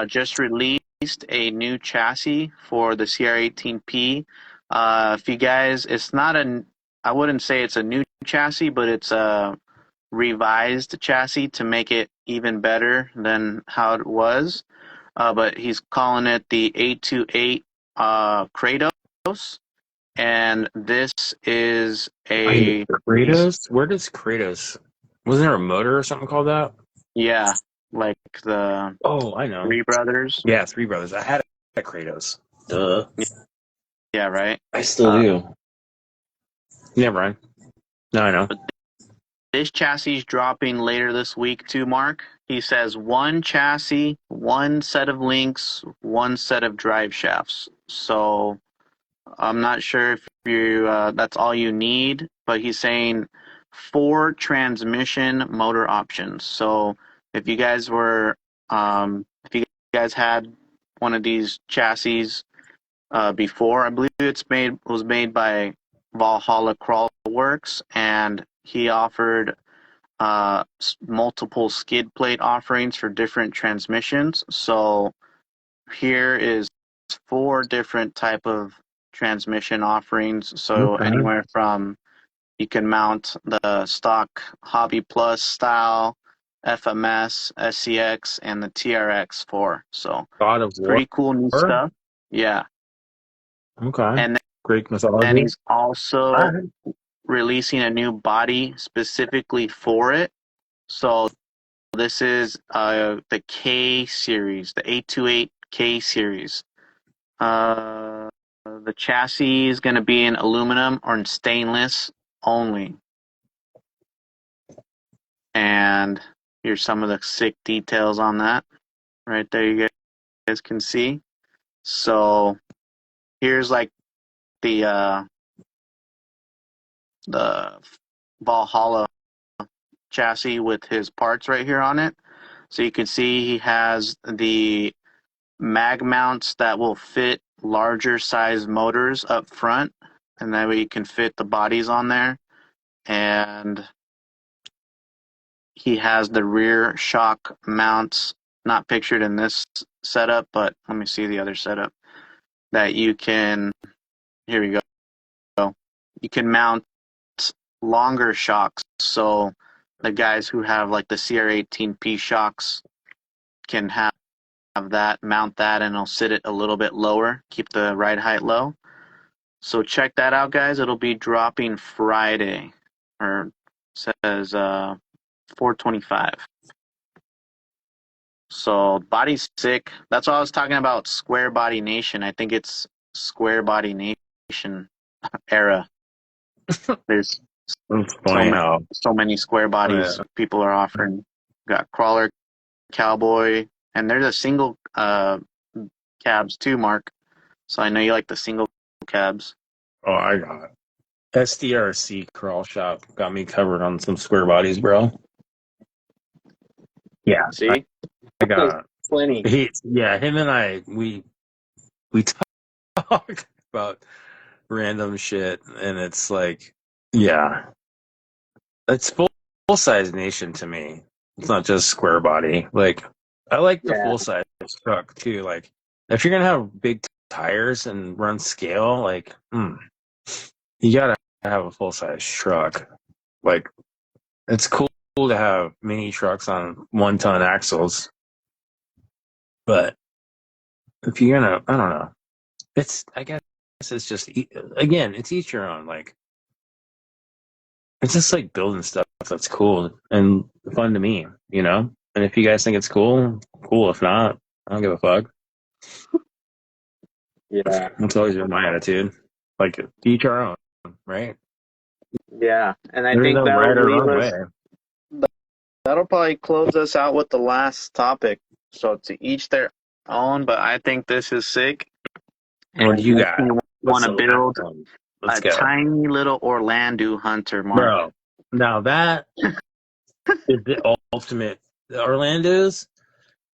just released a new chassis for the CR18P. If you guys, I wouldn't say it's a new chassis, but it's a revised chassis to make it even better than how it was. But he's calling it the 828 Kratos. and this is Wait, a Kratos? Where does Kratos? Wasn't there a motor or something called that? yeah, like the Oh, I know. Three Brothers. Yeah, Three Brothers. I had a Kratos. Duh. Yeah, right. I still do. Never mind. No, I know. But this chassis is dropping later this week too, Mark. He says one chassis, one set of links, one set of drive shafts. So I'm not sure if you that's all you need, but he's saying 4 transmission motor options. So if you guys were if you guys had one of these chassis before, I believe was made by Valhalla Crawl Works, and he offered multiple skid plate offerings for different transmissions. So here is 4 different type of transmission offerings. So Okay. anywhere from you can mount the stock Hobby Plus style, FMS, SCX, and the TRX4. So God of War. pretty cool new stuff. Yeah. Okay. And Greek then mythology. he's also Alright. releasing a new body specifically for it. So this is the K series, the 828K series. The chassis is going to be in aluminum or in stainless only. And here's some of the sick details on that. Right there, you guys can see. So here's like the Valhalla chassis with his parts right here on it. So you can see he has the mag mounts that will fit larger size motors up front, and that way you can fit the bodies on there. And he has the rear shock mounts, not pictured in this setup, but let me see the other setup that you can. Here we go. You can mount longer shocks, so the guys who have like the CR18P shocks can have that, mount that, and it'll sit it a little bit lower, keep the ride height low. So check that out, guys. It'll be dropping Friday, or says 425. So body's sick. That's all I was talking about. Square Body Nation. I think it's Square Body Nation era. There's It's funny how. so many square bodies people are offering. Got Crawler, Cowboy, and there's a single cabs too, Mark. So I know you like the single cabs. Oh, I got it. SDRC crawl shop got me covered on some square bodies, bro. Yeah, See, I got plenty. him and I we talk about random shit, and it's like, yeah, it's full size nation to me. It's not just square body. Like, I like the full size truck too. Like, if you're gonna have big tires and run scale, like, you gotta have a full size truck. Like, it's cool to have mini trucks on 1-ton axles, but if you're gonna, I don't know. I guess it's just, again, it's each your own. Like, it's just like building stuff that's cool and fun to me, you know? And if you guys think it's cool, cool. If not, I don't give a fuck. Yeah. That's always been my attitude. Like, each our own, right? Yeah. And I There's think no right or wrong way. that'll probably close us out with the last topic. So to each their own, but I think this is sick. What do you got? You want to build Let's a go. tiny little Orlando Hunter, Mark. Bro, now that is the ultimate. Orlando's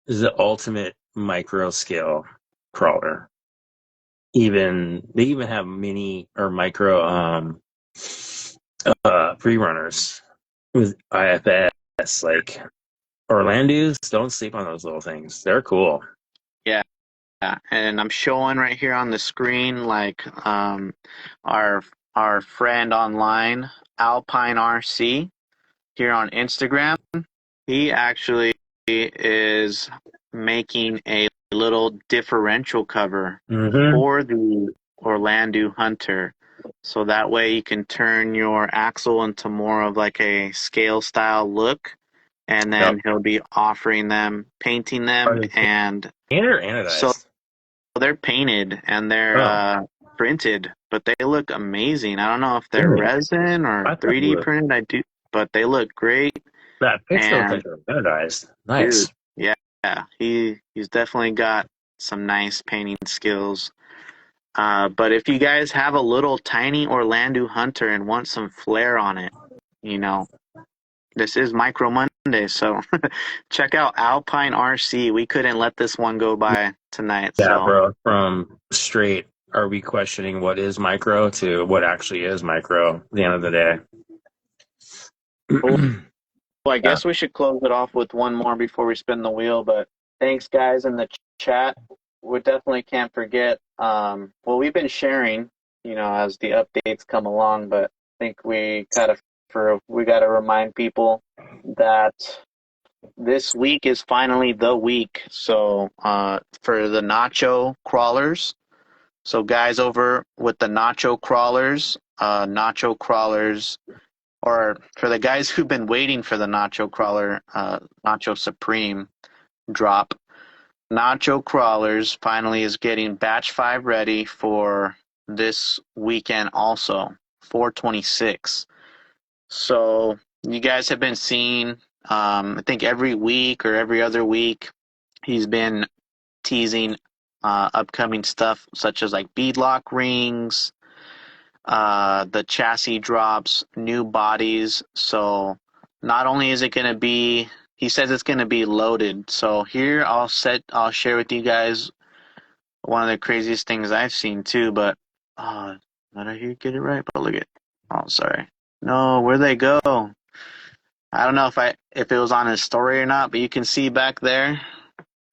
is the ultimate micro scale crawler. They even have mini or micro free runners with IFS. Like, Orlando's, don't sleep on those little things. They're cool. Yeah. And I'm showing right here on the screen, like our friend online, Alpine RC, here on Instagram. He actually is making a little differential cover for the Orlando Hunter. So that way you can turn your axle into more of like a scale style look. And Yep. then he'll be offering them, painting Are them, they and painted or so anodized? they're painted and they're Oh, printed, but they look amazing. I don't know if they're really? resin or I thought it 3D was. printed. I do, but they look great. That picture looks like And they're anodized. dude, Nice. yeah, he's definitely got some nice painting skills. But if you guys have a little tiny Orlando Hunter and want some flair on it, you know, this is Micro Monday, so check out Alpine RC. We couldn't let this one go by tonight, Yeah, so bro. From straight, are we questioning what is micro to what actually is micro at the end of the day? cool. Well, I Yeah. guess we should close it off with one more before we spin the wheel. But thanks, guys, in the chat. We definitely can't forget. Well, we've been sharing, as the updates come along. But I think we got to remind people that this week is finally the week. So for the nacho crawlers. So guys over with the nacho crawlers or for the guys who've been waiting for the Nacho Crawler, Nacho Supreme drop, Nacho Crawlers finally is getting batch 5 ready for this weekend also, 426. So you guys have been seeing, I think every week or every other week, he's been teasing upcoming stuff such as like beadlock rings, the chassis drops, new bodies. So not only is it going to be, he says it's going to be loaded. So here I'll share with you guys one of the craziest things I've seen too. But did I hear get it right? But look at, oh sorry, no, where'd they go? I don't know if it was on his story or not, but you can see back there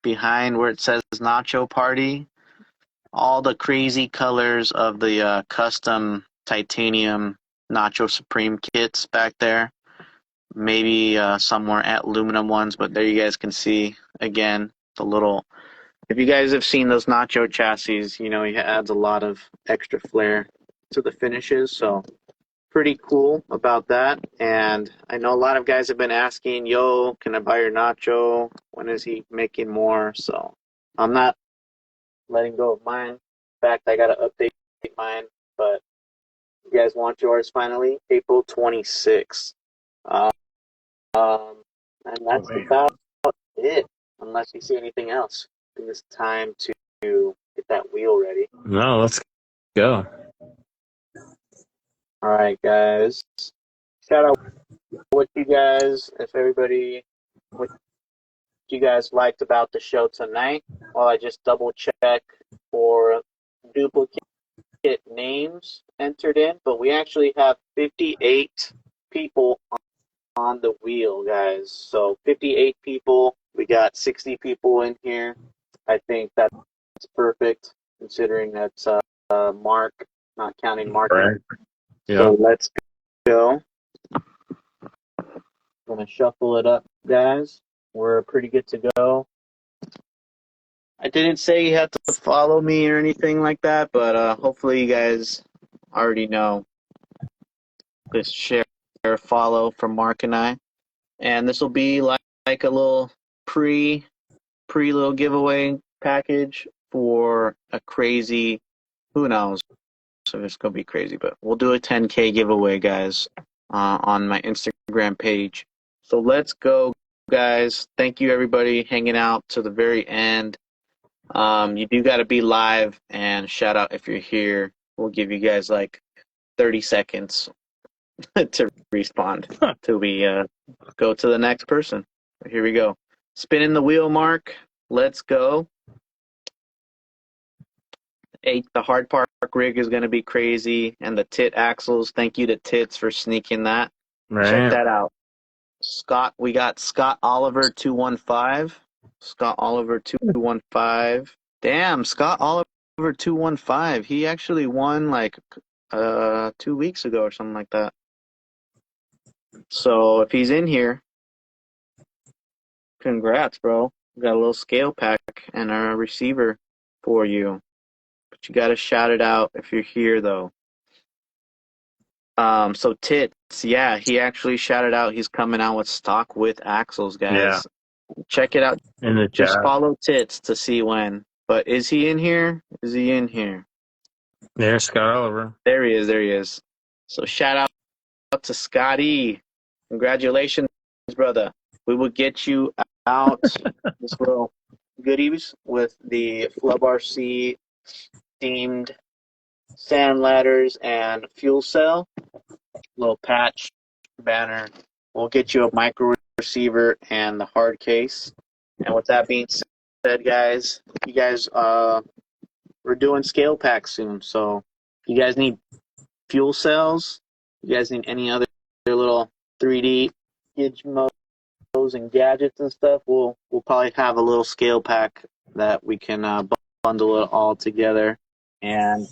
behind where it says Nacho Party all the crazy colors of the custom titanium Nacho Supreme kits back there. Maybe some more aluminum ones, but there you guys can see again the little. If you guys have seen those Nacho chassis, he adds a lot of extra flair to the finishes. So pretty cool about that. And I know a lot of guys have been asking, "Yo, can I buy your Nacho? When is he making more?" So I'm not letting go of mine. In fact, I got to update mine, but you guys want yours finally? April 26th. Um, and Oh, that's man. about it, unless you see anything else. I think it's time to get that wheel ready. No, let's go. All right, guys. Shout out what you guys liked about the show tonight. While I just double check for duplicate names entered in, but we actually have 58 people on the wheel, guys. So 58 people. We got 60 people in here. I think that's perfect, considering that's Mark, not counting Mark. Right. So Yeah. let's go. I'm gonna shuffle it up, guys. We're pretty good to go. I didn't say you had to follow me or anything like that, but hopefully you guys already know. Just share, follow from Mark and I, and this will be like a little little giveaway package for a crazy, who knows if it's gonna be crazy, but we'll do a 10K giveaway, guys, on my Instagram page. So let's go, guys. Thank you everybody hanging out to the very end. You do got to be live, and shout out if you're here. We'll give you guys like 30 seconds to respond till we go to the next person. Here we go. Spinning the wheel, Mark. Let's go. The hard park rig is going to be crazy, and the tit axles. Thank you to Tits for sneaking that. Check Right. that out. Scott, we got Scott Oliver 215. Scott Oliver 215. Damn, Scott Oliver 215. He actually won like 2 weeks ago or something like that. So if he's in here, congrats, bro. We got a little scale pack and a receiver for you. But you got to shout it out if you're here, though. So Tits, yeah, he actually shouted out he's coming out with stock with axles, Yeah, guys. Check it out. in the Just chat. follow Tits to see when. But is he in here? Is he in here? There's Scott Oliver. There he is. There he is. So shout out to Scotty. Congratulations, brother. We will get you out this little goodies with the Flub RC themed sand ladders and fuel cell. Little patch banner. We'll get you a micro receiver and the hard case. And with that being said, guys, you guys, we're doing scale packs soon. So if you guys need fuel cells, you guys need any other little 3D gizmos and gadgets and stuff, we'll probably have a little scale pack that we can bundle it all together. And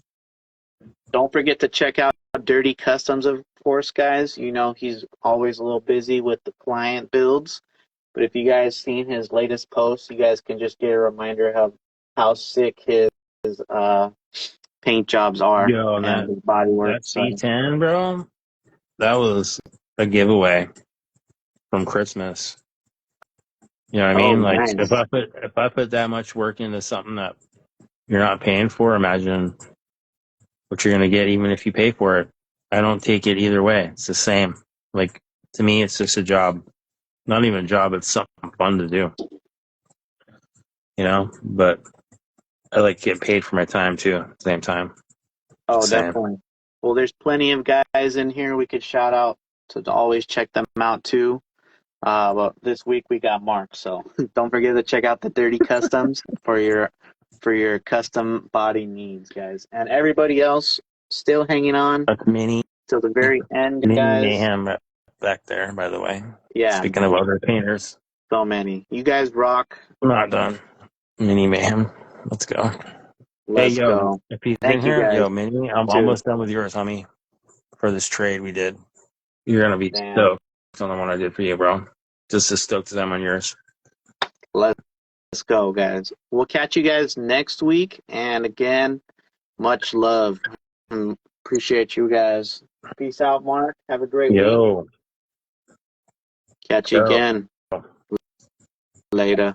don't forget to check out Dirty Customs, of course, guys. You know he's always a little busy with the client builds. But if you guys seen his latest post, you guys can just get a reminder of how sick his paint jobs are Yo, and his body work. that So, C10, bro, that was a giveaway from Christmas. You know what I oh, mean? Like nice. if I put that much work into something that you're not paying for, imagine what you're gonna get even if you pay for it. I don't take it either way. It's the same. Like to me it's just a job. Not even a job, it's something fun to do. You know? But I like to get paid for my time too at the same time. Oh, Just saying. definitely. Well, there's plenty of guys in here we could shout out to always check them out too. But this week we got Mark, so don't forget to check out the Dirty Customs for your custom body needs, guys. And everybody else still hanging on That's till the very end, mini guys. mayhem back there, by the way. Yeah, Speaking of other painters. so many. You guys rock. I'm not done. Mini mayhem. Let's go. Hey, Let's yo, go. if he's in Thank you here, guys yo, Mini, I'm too. almost done with yours, homie, for this trade we did. You're gonna be Damn. stoked on the one I did for you, bro. Just as stoked as I'm on yours. Let's go, guys. We'll catch you guys next week. And again, much love. Appreciate you guys. Peace out, Mark. Have a great week. Yo, Catch you yo. again later.